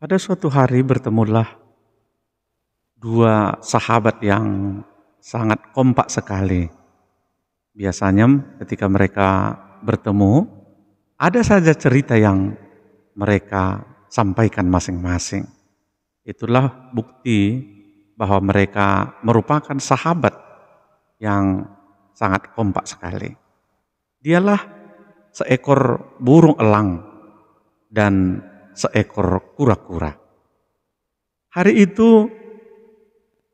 Pada suatu hari bertemulah dua sahabat yang sangat kompak sekali. Biasanya ketika mereka bertemu, ada saja cerita yang mereka sampaikan masing-masing. Itulah bukti bahwa mereka merupakan sahabat yang sangat kompak sekali. Dialah seekor burung elang dan seekor kura-kura. Hari itu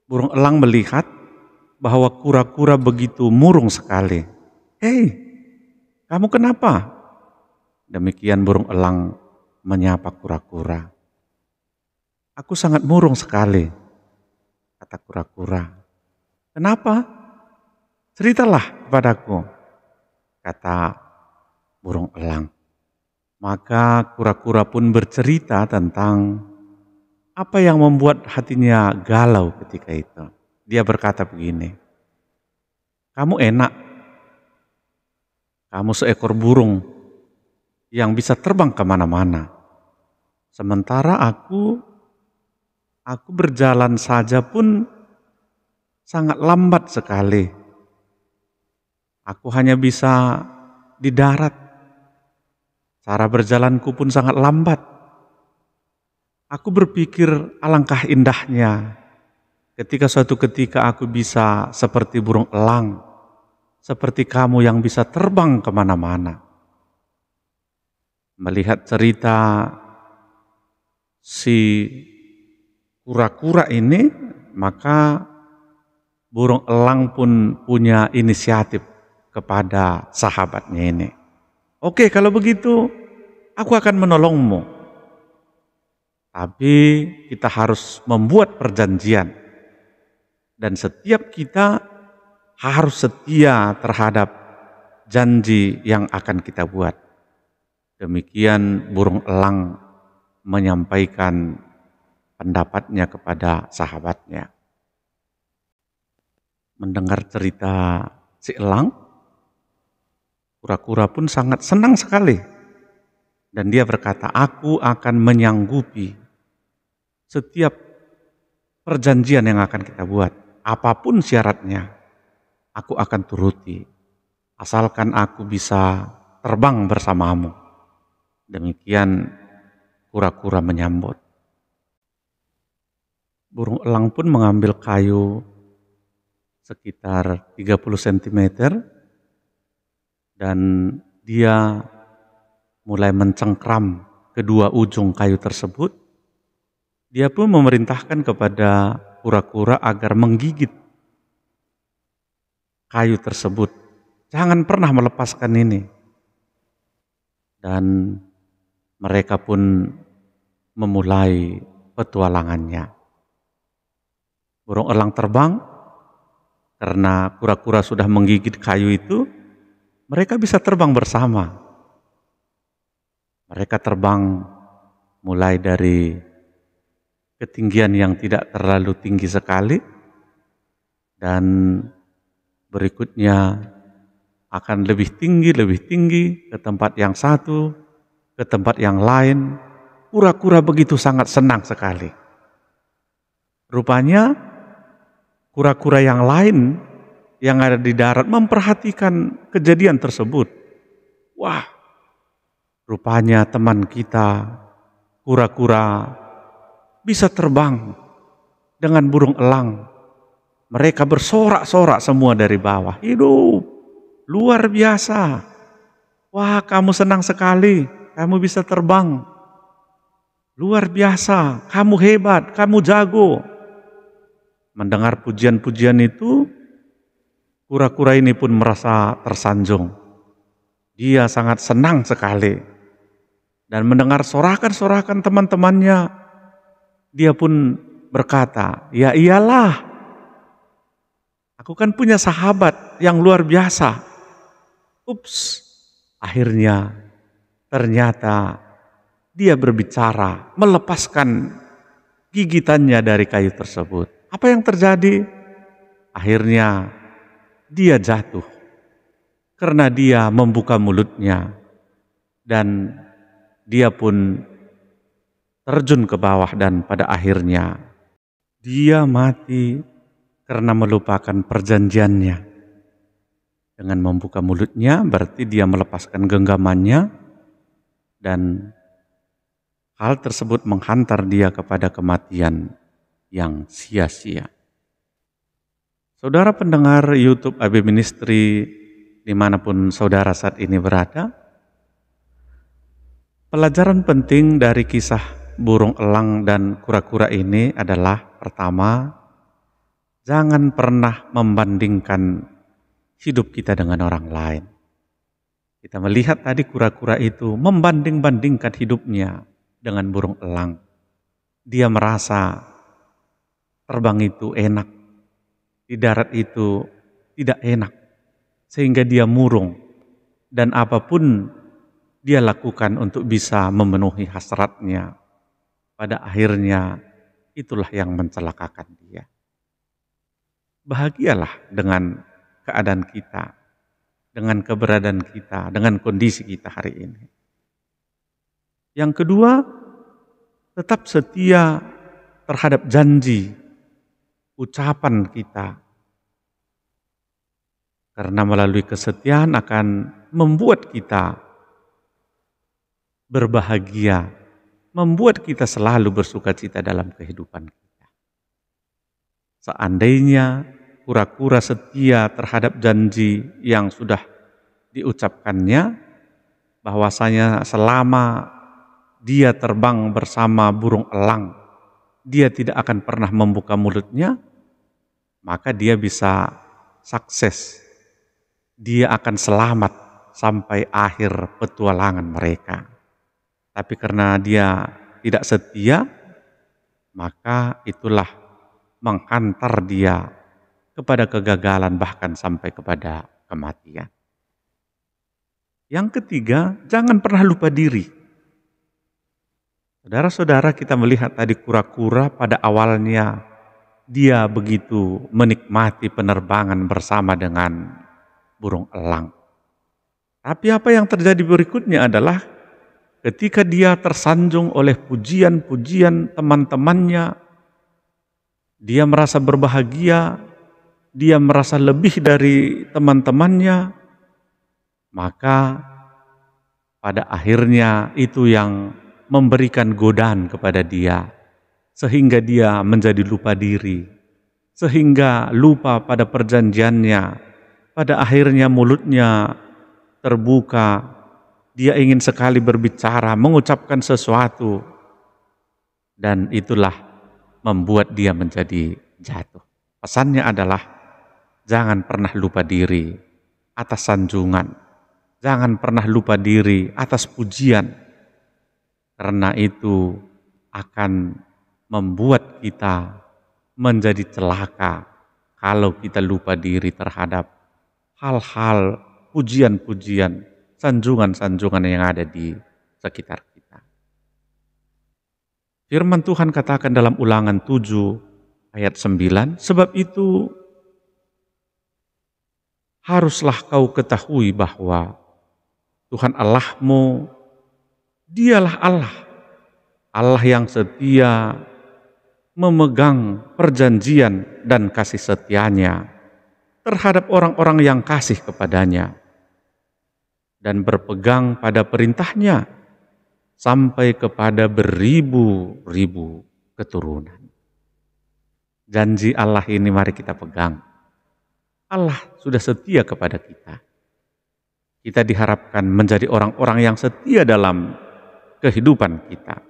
burung elang melihat bahwa kura-kura begitu murung sekali. "Hei, kamu kenapa?" Demikian burung elang menyapa kura-kura. "Aku sangat murung sekali," kata kura-kura. "Kenapa? Ceritalah kepadaku," kata burung elang. Maka kura-kura pun bercerita tentang apa yang membuat hatinya galau ketika itu. Dia berkata begini, "Kamu enak, kamu seekor burung yang bisa terbang kemana-mana. Sementara aku berjalan saja pun sangat lambat sekali. Aku hanya bisa di darat. Cara berjalanku pun sangat lambat. Aku berpikir alangkah indahnya ketika suatu ketika aku bisa seperti burung elang, seperti kamu yang bisa terbang kemana-mana." Melihat cerita si kura-kura ini, maka burung elang pun punya inisiatif kepada sahabatnya ini. "Oke, kalau begitu aku akan menolongmu. Tapi kita harus membuat perjanjian. Dan setiap kita harus setia terhadap janji yang akan kita buat." Demikian burung elang menyampaikan pendapatnya kepada sahabatnya. Mendengar cerita si elang, kura-kura pun sangat senang sekali. Dan dia berkata, "Aku akan menyanggupi setiap perjanjian yang akan kita buat. Apapun syaratnya, aku akan turuti. Asalkan aku bisa terbang bersamamu." Demikian kura-kura menyambut. Burung elang pun mengambil kayu sekitar 30 cm dan dia mulai mencengkram kedua ujung kayu tersebut. Dia pun memerintahkan kepada kura-kura agar menggigit kayu tersebut. Jangan pernah melepaskan ini. Dan mereka pun memulai petualangannya. Burung elang terbang, karena kura-kura sudah menggigit kayu itu, mereka bisa terbang bersama. Mereka terbang mulai dari ketinggian yang tidak terlalu tinggi sekali, dan berikutnya akan lebih tinggi ke tempat yang satu, ke tempat yang lain. Kura-kura begitu sangat senang sekali. Rupanya kura-kura yang lain yang ada di darat memperhatikan kejadian tersebut. Wah, rupanya teman kita kura-kura bisa terbang dengan burung elang. Mereka bersorak-sorak semua dari bawah. "Hidup, luar biasa. Wah, kamu senang sekali, kamu bisa terbang. Luar biasa, kamu hebat, kamu jago." Mendengar pujian-pujian itu, kura-kura ini pun merasa tersanjung. Dia sangat senang sekali. Dan mendengar sorakan-sorakan teman-temannya, dia pun berkata, "Ya iyalah, aku kan punya sahabat yang luar biasa." Ups, akhirnya ternyata dia berbicara, melepaskan gigitannya dari kayu tersebut. Apa yang terjadi? Akhirnya dia jatuh karena dia membuka mulutnya dan dia pun terjun ke bawah dan pada akhirnya dia mati karena melupakan perjanjiannya. Dengan membuka mulutnya berarti dia melepaskan genggamannya dan hal tersebut menghantar dia kepada kematian yang sia-sia. Saudara pendengar YouTube AB Ministry dimanapun saudara saat ini berada, pelajaran penting dari kisah burung elang dan kura-kura ini adalah pertama, jangan pernah membandingkan hidup kita dengan orang lain. Kita melihat tadi kura-kura itu membanding-bandingkan hidupnya dengan burung elang. Dia merasa terbang itu enak, di darat itu tidak enak, sehingga dia murung. Dan apapun dia lakukan untuk bisa memenuhi hasratnya, pada akhirnya itulah yang mencelakakan dia. Bahagialah dengan keadaan kita, dengan keberadaan kita, dengan kondisi kita hari ini. Yang kedua, tetap setia terhadap janji, ucapan kita. Karena melalui kesetiaan akan membuat kita berbahagia, membuat kita selalu bersukacita dalam kehidupan kita. Seandainya kura-kura setia terhadap janji yang sudah diucapkannya, bahwasanya selama dia terbang bersama burung elang, dia tidak akan pernah membuka mulutnya, maka dia bisa sukses. Dia akan selamat sampai akhir petualangan mereka. Tapi karena dia tidak setia, maka itulah menghantar dia kepada kegagalan bahkan sampai kepada kematian. Yang ketiga, jangan pernah lupa diri. Saudara-saudara, kita melihat tadi kura-kura pada awalnya dia begitu menikmati penerbangan bersama dengan burung elang. Tapi apa yang terjadi berikutnya adalah ketika dia tersanjung oleh pujian-pujian teman-temannya, dia merasa berbahagia, dia merasa lebih dari teman-temannya, maka pada akhirnya itu yang memberikan godaan kepada dia, sehingga dia menjadi lupa diri, sehingga lupa pada perjanjiannya. Pada akhirnya mulutnya terbuka, dia ingin sekali berbicara, mengucapkan sesuatu, dan itulah membuat dia menjadi jatuh. Pesannya adalah jangan pernah lupa diri atas sanjungan, jangan pernah lupa diri atas pujian, karena itu akan membuat kita menjadi celaka kalau kita lupa diri terhadap hal-hal, pujian-pujian, sanjungan-sanjungan yang ada di sekitar kita. Firman Tuhan katakan dalam Ulangan 7 ayat 9, sebab itu haruslah kau ketahui bahwa Tuhan Allahmu, dialah Allah, Allah yang setia memegang perjanjian dan kasih setianya terhadap orang-orang yang kasih kepadanya dan berpegang pada perintahnya sampai kepada beribu-ribu keturunan. Janji Allah ini mari kita pegang. Allah sudah setia kepada kita. Kita diharapkan menjadi orang-orang yang setia dalam kehidupan kita.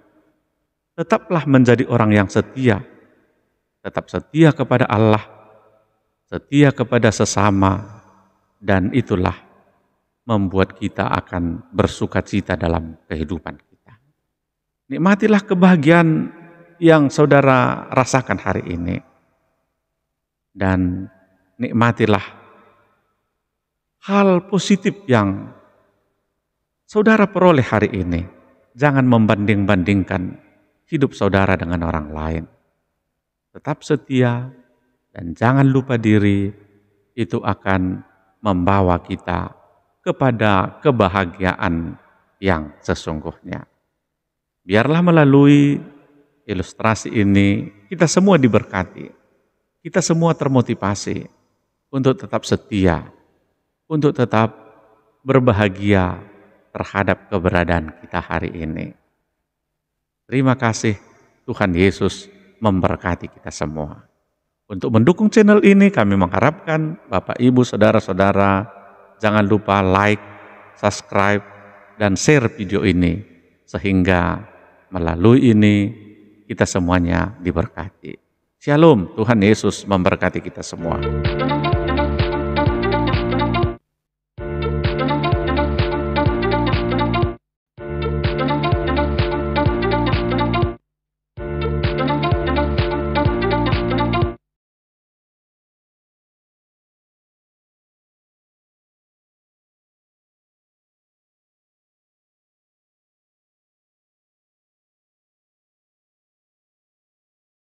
Tetaplah menjadi orang yang setia. Tetap setia kepada Allah, setia kepada sesama, dan itulah membuat kita akan bersukacita dalam kehidupan kita. Nikmatilah kebahagiaan yang saudara rasakan hari ini, dan nikmatilah hal positif yang saudara peroleh hari ini. Jangan membanding-bandingkan hidup saudara dengan orang lain. Tetap setia, dan jangan lupa diri, itu akan membawa kita kepada kebahagiaan yang sesungguhnya. Biarlah melalui ilustrasi ini kita semua diberkati. Kita semua termotivasi untuk tetap setia, untuk tetap berbahagia terhadap keberadaan kita hari ini. Terima kasih, Tuhan Yesus memberkati kita semua. Untuk mendukung channel ini kami mengharapkan Bapak, Ibu, Saudara-saudara jangan lupa like, subscribe, dan share video ini sehingga melalui ini kita semuanya diberkati. Shalom, Tuhan Yesus memberkati kita semua.